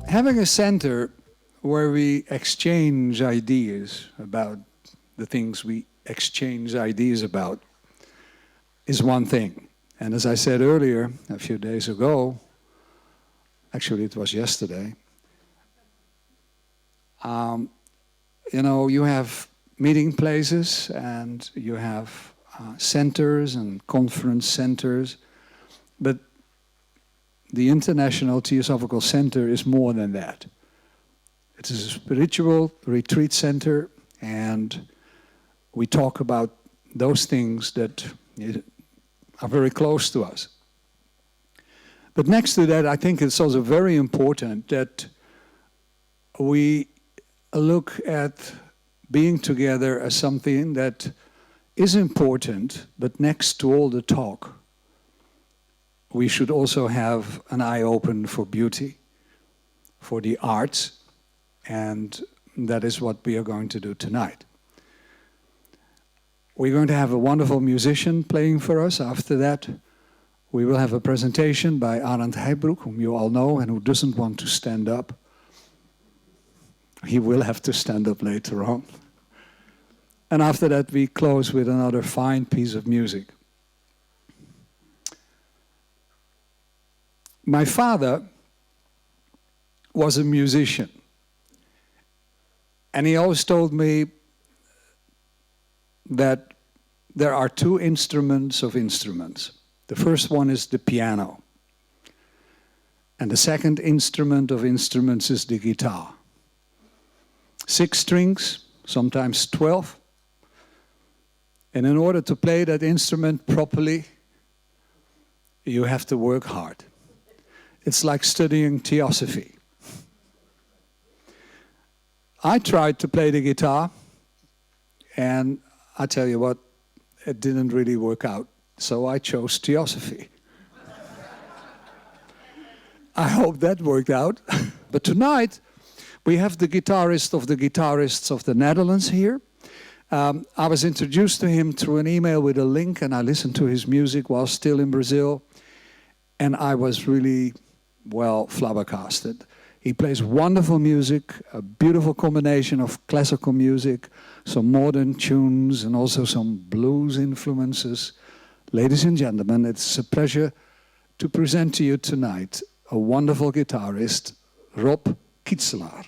Having a center where we exchange ideas about the things we exchange ideas about is one thing. And as I said earlier, a few days ago, actually it was yesterday, you have meeting places and you have centers and conference centers, but the International Theosophical Center is more than that. It is a spiritual retreat center, and we talk about those things that are very close to us. But next to that, I think it's also very important that we look at being together as something that is important, but next to all the talk, we should also have an eye open for beauty, for the arts, and that is what we are going to do tonight. We're going to have a wonderful musician playing for us. After that, we will have a presentation by Arend Heijbroek, whom you all know and who doesn't want to stand up. He will have to stand up later on. And after that, we close with another fine piece of music. My father was a musician, and he always told me that there are two instruments of instruments. The first one is the piano, and the second instrument of instruments is the guitar. 6 strings, sometimes 12, and in order to play that instrument properly, you have to work hard. It's like studying Theosophy. I tried to play the guitar, and I tell you what, it didn't really work out, so I chose Theosophy. I hope that worked out. But tonight, we have the guitarist of the guitarists of the Netherlands here. I was introduced to him through an email with a link, and I listened to his music while still in Brazil, and I was really, well, flabbergasted. He plays wonderful music, a beautiful combination of classical music, some modern tunes, and also some blues influences. Ladies and gentlemen, it's a pleasure to present to you tonight a wonderful guitarist, Rob Kietselaar.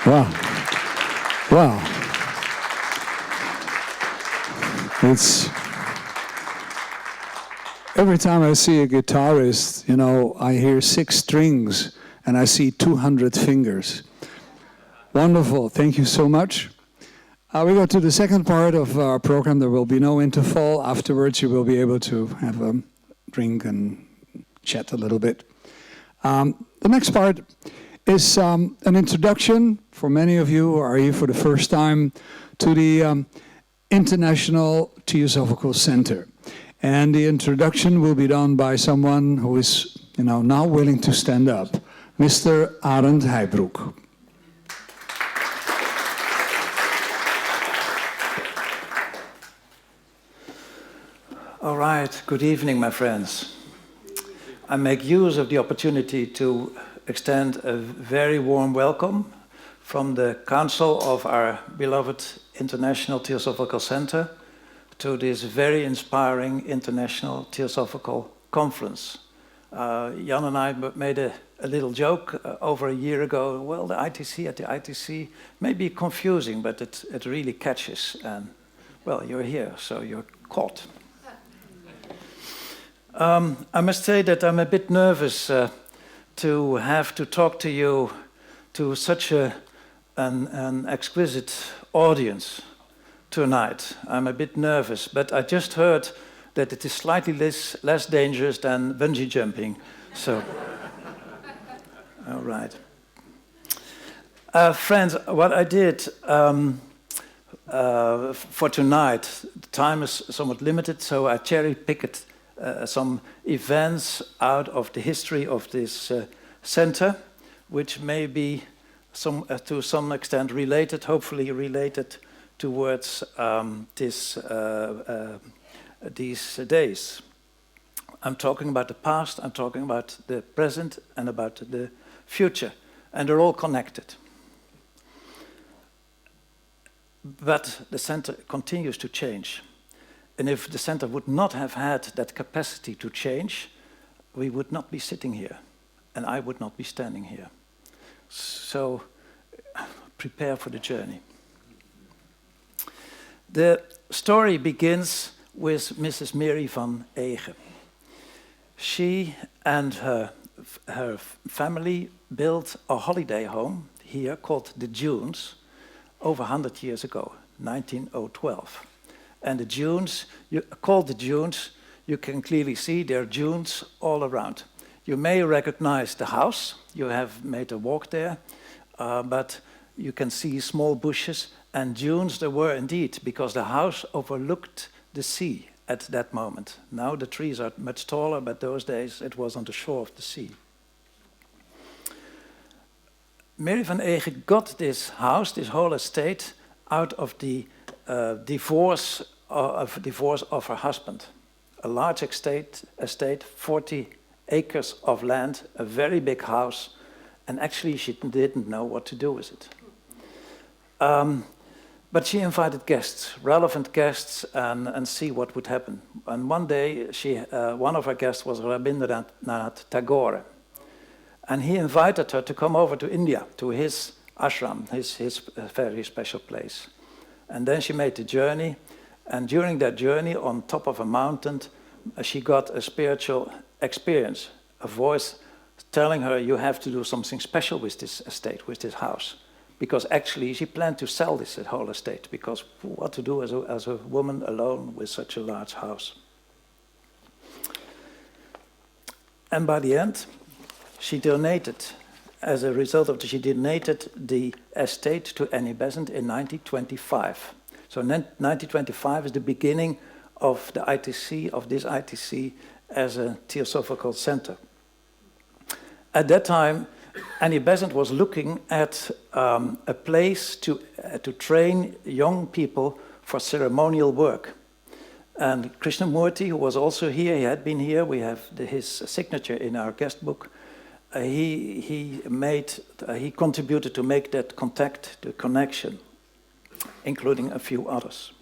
Wow. Wow. It's every time I see a guitarist, you know, I hear 6 strings and I see 200 fingers. Wonderful. Thank you so much. We go to the second part of our program. There will be no interval. Afterwards, you will be able to have a drink and chat a little bit. The next part is an introduction for many of you who are here for the first time to the International Theosophical Center. And the introduction will be done by someone who is, you know, now willing to stand up, Mr. Arend Heijbroek. All right, good evening, my friends. I make use of the opportunity to extend a very warm welcome from the Council of our beloved International Theosophical Center to this very inspiring International Theosophical Conference. Jan and I made a little joke over a year ago. Well, the ITC at the ITC may be confusing, but it really catches. And, well, you're here, so you're caught. I must say that I'm a bit nervous to have to talk to you, to such an exquisite audience tonight. I'm a bit nervous, but I just heard that it is slightly less dangerous than bungee jumping. So, all right. Friends, what I did for tonight, the time is somewhat limited, so I cherry-picked some events out of the history of this center, which may be to some extent related, hopefully related towards these days. I'm talking about the past, I'm talking about the present, and about the future, and they're all connected. But the center continues to change. And if the center would not have had that capacity to change, we would not be sitting here, and I would not be standing here. So prepare for the journey. The story begins with Mrs. Mary van Ege. She and her family built a holiday home here called the Dunes over 100 years ago, 1912. And the dunes, called the dunes, you can clearly see there are dunes all around. You may recognize the house. You have made a walk there, but you can see small bushes and dunes there were indeed, because the house overlooked the sea at that moment. Now the trees are much taller, but those days it was on the shore of the sea. Mary van Ege got this house, this whole estate, out of the divorce of her husband. A large estate, 40 acres of land, a very big house, and actually she didn't know what to do with it. But she invited guests, relevant guests, and see what would happen. And one day, one of her guests was Rabindranath Tagore, and he invited her to come over to India, to his ashram, his very special place. And then she made the journey, and during that journey, on top of a mountain, she got a spiritual experience, a voice telling her, you have to do something special with this estate, with this house. Because actually she planned to sell this whole estate, because what to do as a woman alone with such a large house. And by the end, she donated, as a result of she donated the estate to Annie Besant in 1925. So 1925 is the beginning of the ITC, of this ITC as a Theosophical Center. At that time, Annie Besant was looking at a place to train young people for ceremonial work. And Krishnamurti, who was also here, he had been here, we have his signature in our guest book, he contributed to make that contact, the connection, including a few others.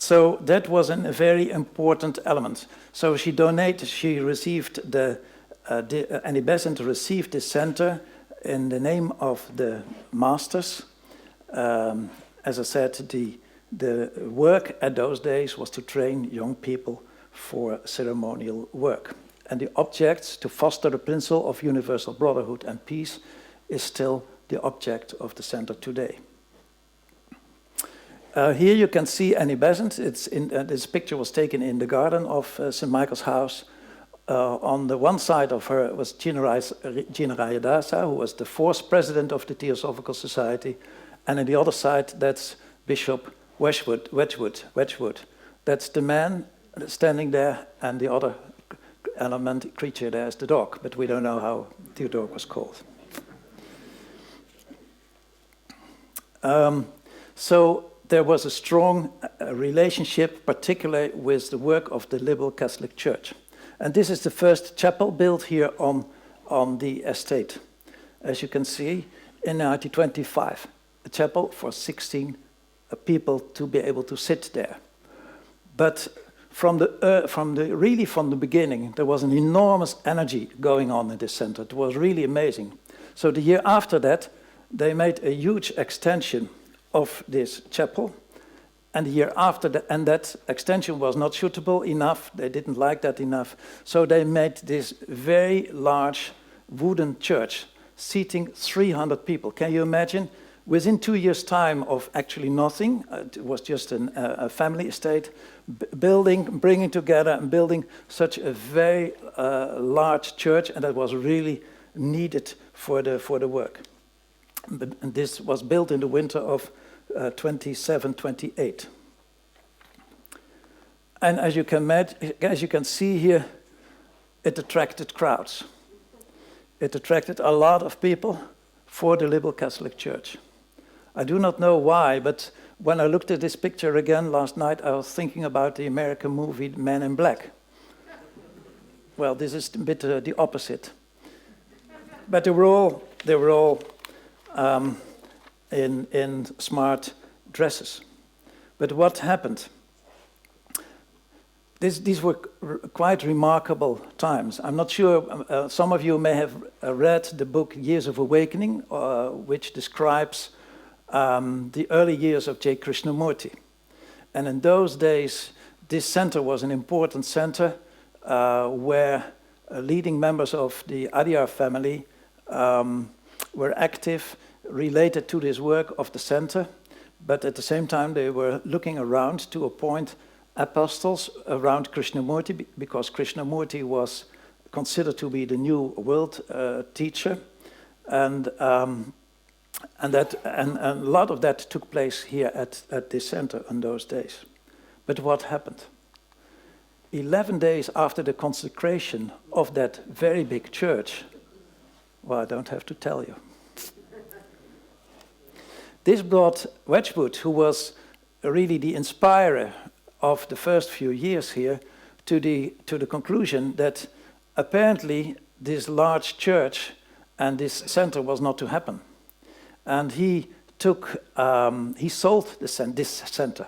So that was a very important element. So she donated, she received Annie Besant received the center in the name of the masters. As I said, the work at those days was to train young people for ceremonial work. And the objects to foster the principle of universal brotherhood and peace is still the object of the center today. Here you can see Annie Besant. This picture was taken in the garden of St. Michael's House. On the one side of her was Gina Rayadasa, who was the fourth president of the Theosophical Society. And on the other side, that's Bishop Wedgwood. That's the man standing there, and the other creature there is the dog, but we don't know how the dog was called. So there was a strong relationship, particularly with the work of the Liberal Catholic Church. And this is the first chapel built here on the estate. As you can see, in 1925, a chapel for 16 people to be able to sit there. But from the beginning, there was an enormous energy going on in this center. It was really amazing. So the year after that, they made a huge extension of this chapel. And the year after that, and that extension was not suitable enough. They didn't like that enough. So they made this very large wooden church, seating 300 people. Can you imagine? Within 2 years' time of actually nothing, it was just a family estate, bringing together and building such a very large church, and that was really needed for the work. And this was built in the winter of 27-28. And as you can see here, it attracted crowds. It attracted a lot of people for the Liberal Catholic Church. I do not know why, but when I looked at this picture again last night, I was thinking about the American movie Men in Black. Well, this is a bit the opposite. But they were all in smart dresses. But what happened? These were quite remarkable times. I'm not sure, some of you may have read the book Years of Awakening, which describes the early years of J. Krishnamurti. And in those days, this center was an important center where leading members of the Adyar family were active, related to this work of the center, but at the same time they were looking around to appoint apostles around Krishnamurti, because Krishnamurti was considered to be the new world teacher, and a lot of that took place here at this center in those days. But what happened? 11 days after the consecration of that very big church, well, I don't have to tell you. This brought Wedgwood, who was really the inspirer of the first few years here, to the conclusion that apparently this large church and this center was not to happen. And he sold this center,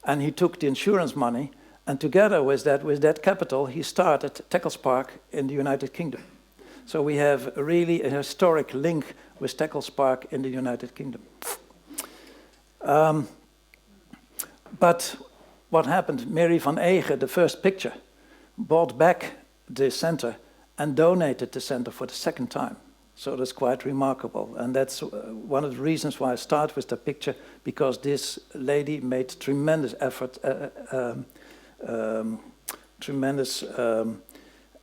and he took the insurance money, and together with that capital, he started Tackles Park in the United Kingdom. So we have really a historic link with Tackles Park in the United Kingdom. But what happened? Mary van Ege, the first picture, bought back the center and donated the center for the second time. So that's quite remarkable. And that's one of the reasons why I start with the picture, because this lady made tremendous effort,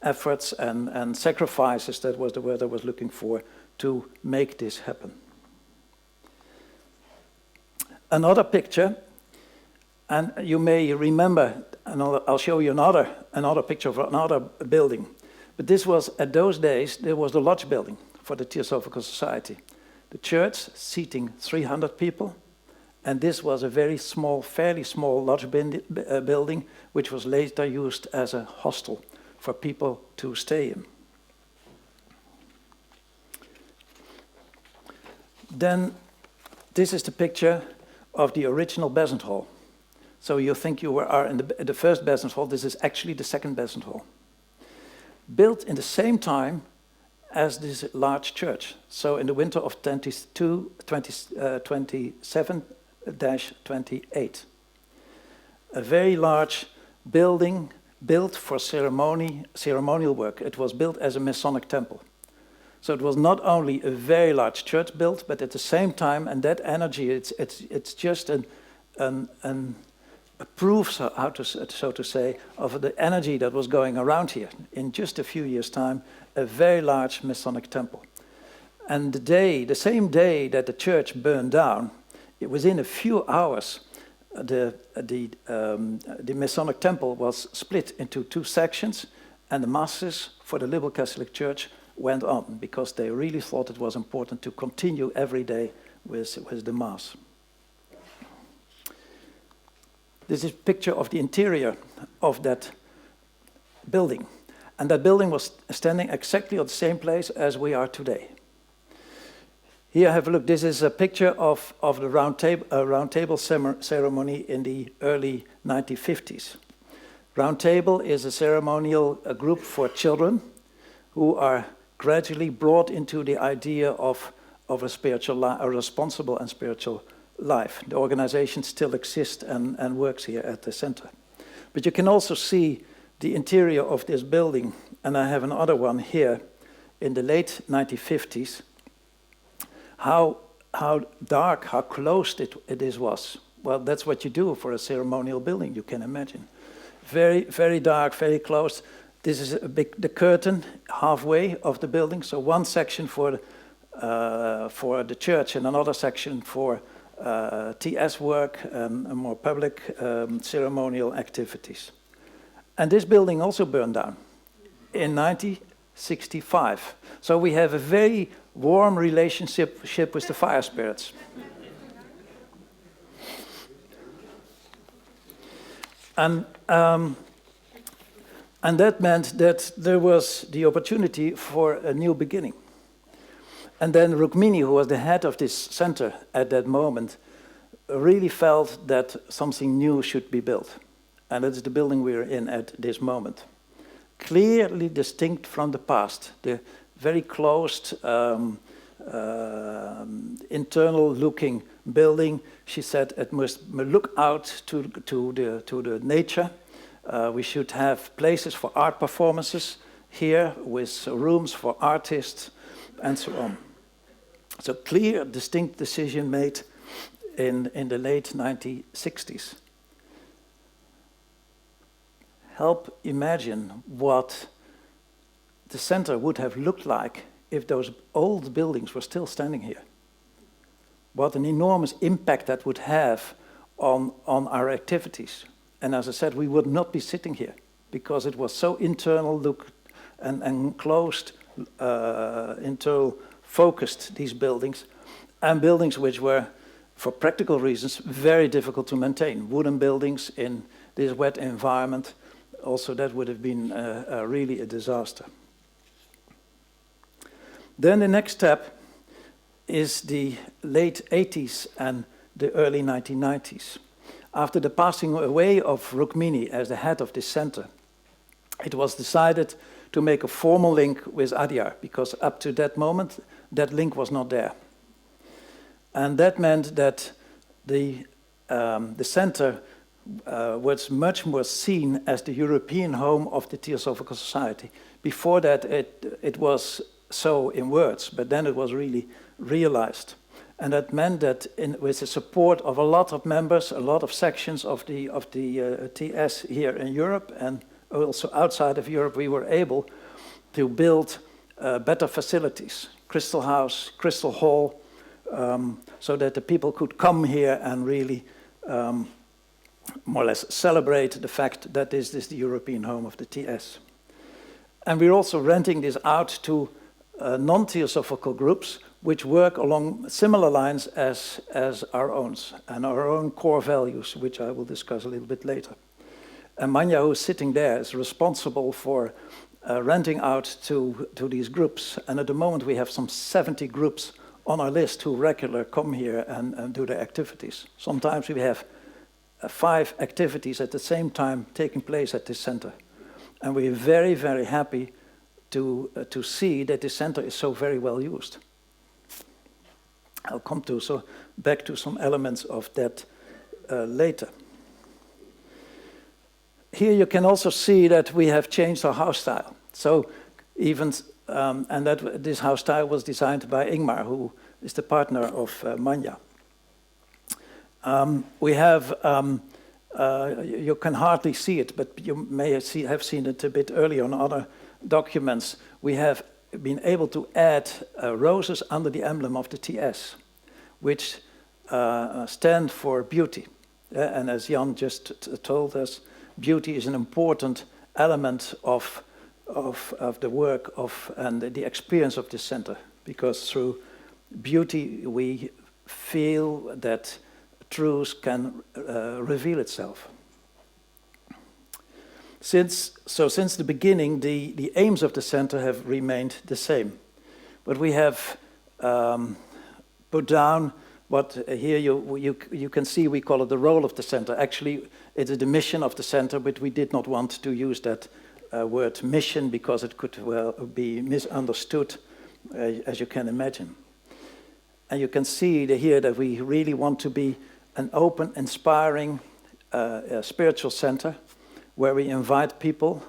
efforts and sacrifices, that was the word I was looking for, to make this happen. Another picture, and you may remember, and I'll show you another picture of another building. But this was, at those days, there was the lodge building for the Theosophical Society. The church seating 300 people, and this was a very small, fairly small lodge building, which was later used as a hostel for people to stay in. Then this is the picture of the original Besant Hall. So you think you are in the first Besant Hall. This is actually the second Besant Hall. Built in the same time as this large church. So in the winter of 27-28, a very large building built for ceremonial work. It was built as a Masonic temple. So it was not only a very large church built, but at the same time, and that energy, it's just a proof, so to say, of the energy that was going around here. In just a few years' time, a very large Masonic temple. And the same day that the church burned down, within a few hours, the Masonic temple was split into two sections, and the masses for the Liberal Catholic Church went on, because they really thought it was important to continue every day with the Mass. This is a picture of the interior of that building. And that building was standing exactly at the same place as we are today. Here, have a look. This is a picture of the round table ceremony in the early 1950s. Round table is a ceremonial group for children who are gradually brought into the idea of a responsible and spiritual life. The organization still exists and works here at the center. But you can also see the interior of this building, and I have another one here in the late 1950s, how dark, how closed it was. Well, that's what you do for a ceremonial building, you can imagine. Very, very dark, very close. This is the curtain halfway of the building, so one section for the church and another section for TS work and more public ceremonial activities. And this building also burned down in 1965. So we have a very warm relationship with the fire spirits. And that meant that there was the opportunity for a new beginning. And then Rukmini, who was the head of this center at that moment, really felt that something new should be built. And that's the building we're in at this moment. Clearly distinct from the past. The very closed, internal-looking building. She said it must look out to the nature. We should have places for art performances here, with rooms for artists, and so on. So clear, distinct decision made in the late 1960s. Help imagine what the center would have looked like if those old buildings were still standing here. What an enormous impact that would have on our activities. And as I said, we would not be sitting here because it was so internal look and closed, internal focused, these buildings, and buildings which were, for practical reasons, very difficult to maintain. Wooden buildings in this wet environment, also that would have been really a disaster. Then the next step is the late 80s and the early 1990s. After the passing away of Rukmini as the head of this center, it was decided to make a formal link with Adyar, because up to that moment, that link was not there. And that meant that the center was much more seen as the European home of the Theosophical Society. Before that, it was so in words, but then it was really realized. And that meant that with the support of a lot of members, a lot of sections of the TS here in Europe and also outside of Europe, we were able to build better facilities, Crystal House, Crystal Hall, so that the people could come here and really more or less celebrate the fact that this is the European home of the TS. And we're also renting this out to non-theosophical groups which work along similar lines as our own, and our own core values, which I will discuss a little bit later. And Manya, who's sitting there, is responsible for renting out to these groups. And at the moment we have some 70 groups on our list who regularly come here and do their activities. Sometimes we have 5 activities at the same time taking place at this center. And we're very, very happy to see that the center is so very well used. I'll come back to some elements of that later. Here you can also see that we have changed our house style. So even, and that this house style was designed by Ingmar, who is the partner of Manja. We have, you can hardly see it, but you may have seen it a bit earlier on other documents. We have been able to add roses under the emblem of the TS, which stand for beauty. And as Jan just told us, beauty is an important element of the work and the experience of this center, because through beauty we feel that truth can reveal itself. Since the beginning, the aims of the center have remained the same, but we have put down what here you can see we call it the role of the center. Actually, it is the mission of the center, but we did not want to use that word mission because it could well be misunderstood, as you can imagine. And you can see here that we really want to be an open, inspiring spiritual center where we invite people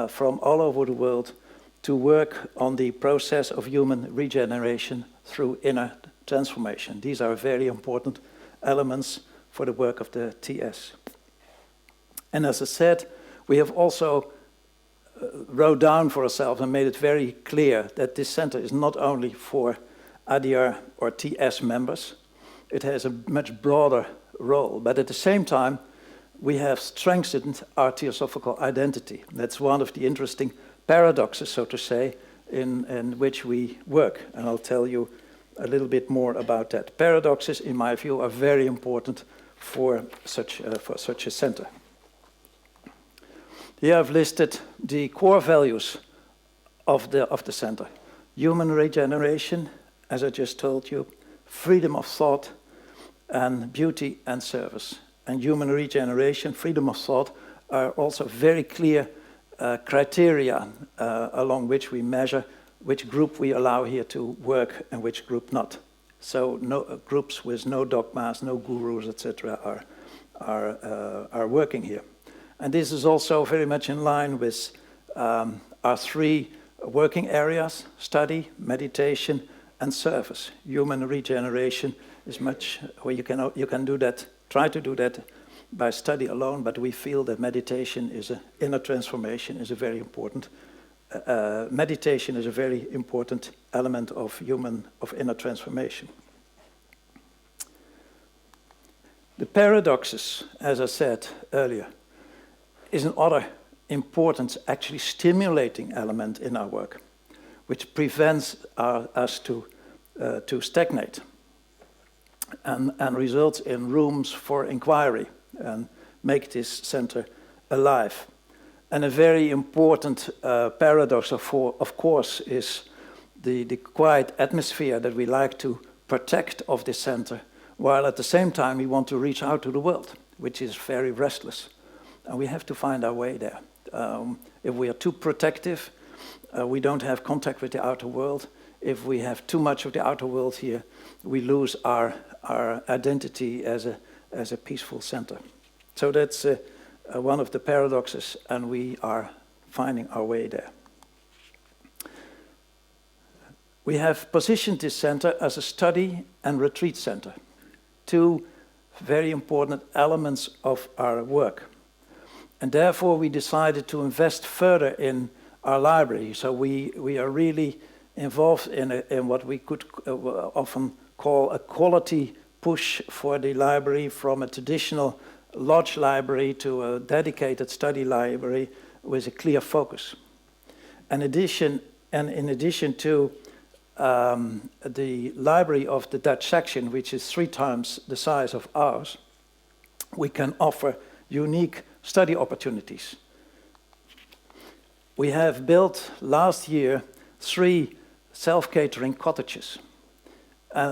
from all over the world to work on the process of human regeneration through inner transformation. These are very important elements for the work of the TS. And as I said, we have also wrote down for ourselves and made it very clear that this center is not only for ADR or TS members. It has a much broader role, but at the same time, we have strengthened our theosophical identity. That's one of the interesting paradoxes, so to say, in which we work, and I'll tell you a little bit more about that. Paradoxes, in my view, are very important for such a center. Here I've listed the core values of the center: human regeneration, as I just told you, freedom of thought, and beauty and service. And human regeneration, freedom of thought, are also very clear criteria along which we measure which group we allow here to work and which group not. So no groups with no dogmas, no gurus, etc. are working here. And this is also very much in line with our three working areas: study, meditation, and service. Human regeneration is much where you can do that, try to do that by study alone, but we feel that meditation is inner transformation is a very important. Meditation is a very important element of inner transformation. The paradoxes, as I said earlier, is another important, actually stimulating element in our work, which prevents us to stagnate and results in rooms for inquiry and make this center alive. And a very important paradox, of course, is the quiet atmosphere that we like to protect of this center, while at the same time we want to reach out to the world, which is very restless. And we have to find our way there. If we are too protective, we don't have contact with the outer world. If we have too much of the outer world here, we lose our identity as a peaceful center. So that's one of the paradoxes, and we are finding our way there. We have positioned this center as a study and retreat center, two very important elements of our work. And therefore we decided to invest further in our library. So we are really involved in what we could often call a quality push for the library, from a traditional lodge library to a dedicated study library with a clear focus. In addition to the library of the Dutch section, which is 3 times the size of ours, we can offer unique study opportunities. We have built last year 3 self-catering cottages.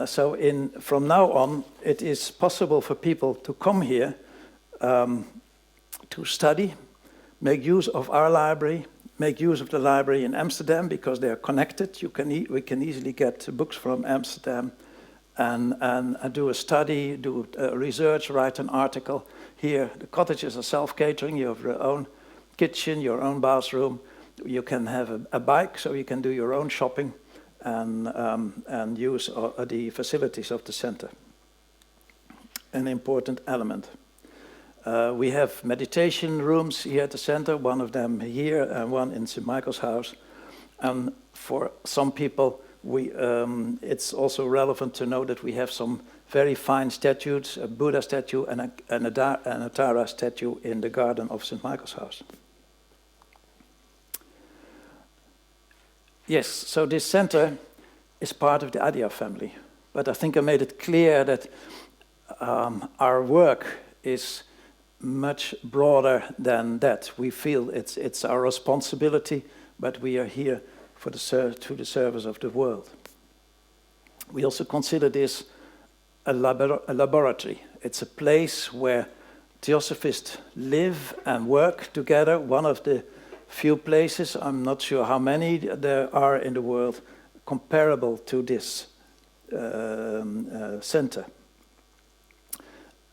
So from now on, it is possible for people to come here to study, make use of our library, make use of the library in Amsterdam because they are connected. We can easily get books from Amsterdam and do a study, do research, write an article. Here, the cottages are self-catering. You have your own kitchen, your own bathroom. You can have a bike, so you can do your own shopping and use the facilities of the center. An important element. We have meditation rooms here at the center, one of them here and one in St. Michael's House. And for some people, it's also relevant to know that we have some very fine statues, a Buddha statue and a Tara statue in the garden of St. Michael's House. Yes, so this center is part of the Adia family. But I think I made it clear that our work is much broader than that. We feel it's our responsibility, but we are here for to the service of the world. We also consider this a laboratory. It's a place where Theosophists live and work together. One of the few places, I'm not sure how many there are in the world, comparable to this center.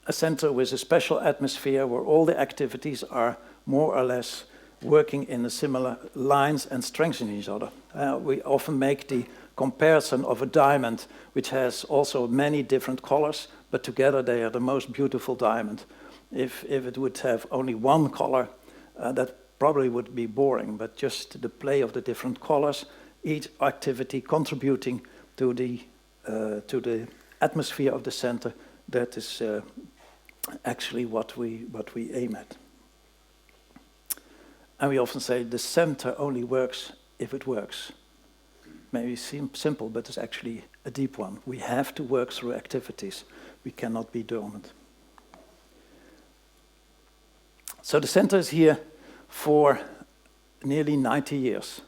A center with a special atmosphere where all the activities are more or less working in the similar lines and strengthening each other. We often make the comparison of a diamond, which has also many different colors, but together they are the most beautiful diamond. If it would have only one color, that probably would be boring, but just the play of the different colors, each activity contributing to the atmosphere of the center, that is actually what we aim at. And we often say the center only works if it works. Maybe simple, but it's actually a deep one. We have to work through activities. We cannot be dormant. So the center is here for nearly 90 years.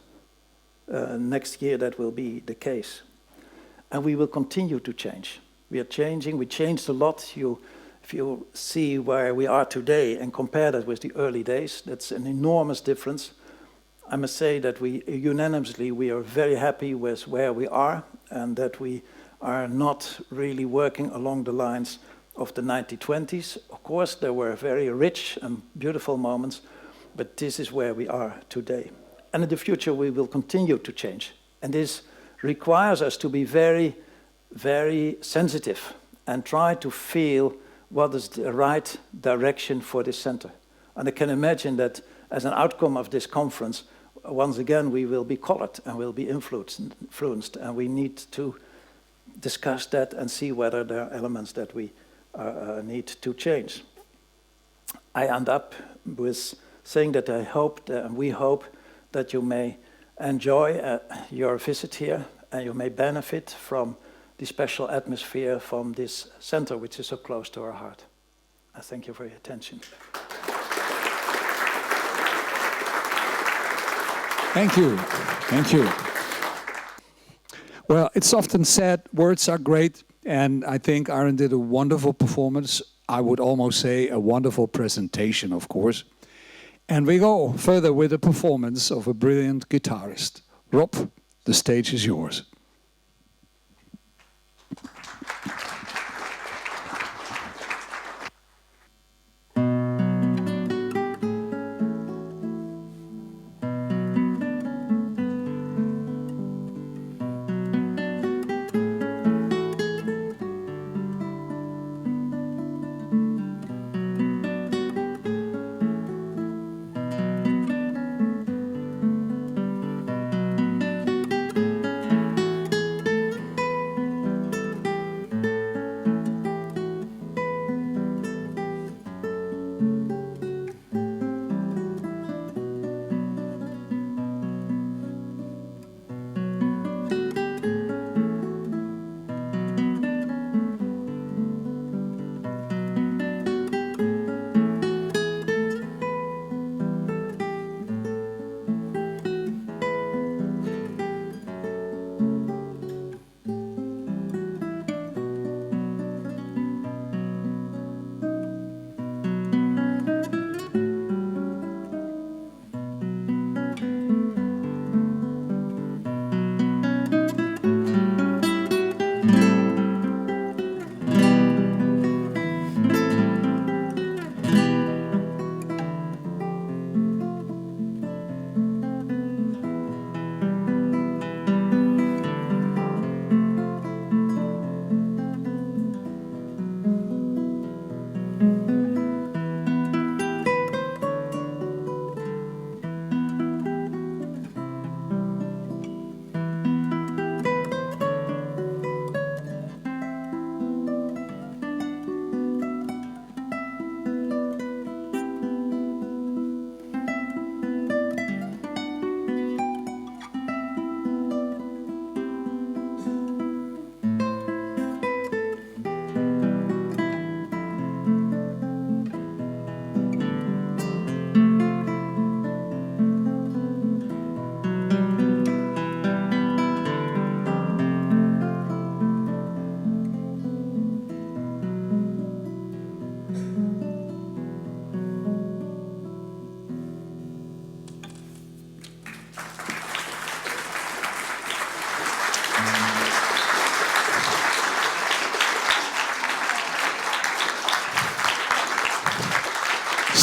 Next year that will be the case. And we will continue to change. We are changing. We changed a lot. If you see where we are today and compare that with the early days, that's an enormous difference. I must say that we are very happy with where we are and that we are not really working along the lines of the 1920s. Of course, there were very rich and beautiful moments, but this is where we are today. And in the future, we will continue to change. And this requires us to be very, very sensitive and try to feel what is the right direction for this center. And I can imagine that as an outcome of this conference, once again, we will be colored and will be influenced, and we need to discuss that and see whether there are elements that we need to change. I end up with saying that I hope, we hope that you may enjoy your visit here and you may benefit from the special atmosphere from this center, which is so close to our heart. I thank you for your attention. Thank you. Thank you. Well, it's often said words are great, and I think Aaron did a wonderful performance. I would almost say a wonderful presentation, of course. And we go further with a performance of a brilliant guitarist. Rob, the stage is yours.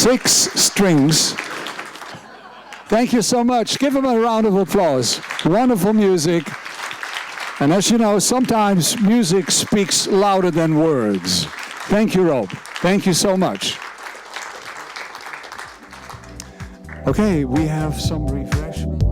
6 strings. Thank you so much. Give him a round of applause. Wonderful music. And as you know, sometimes music speaks louder than words. Thank you, Rob. Thank you so much. Okay, we have some refreshments.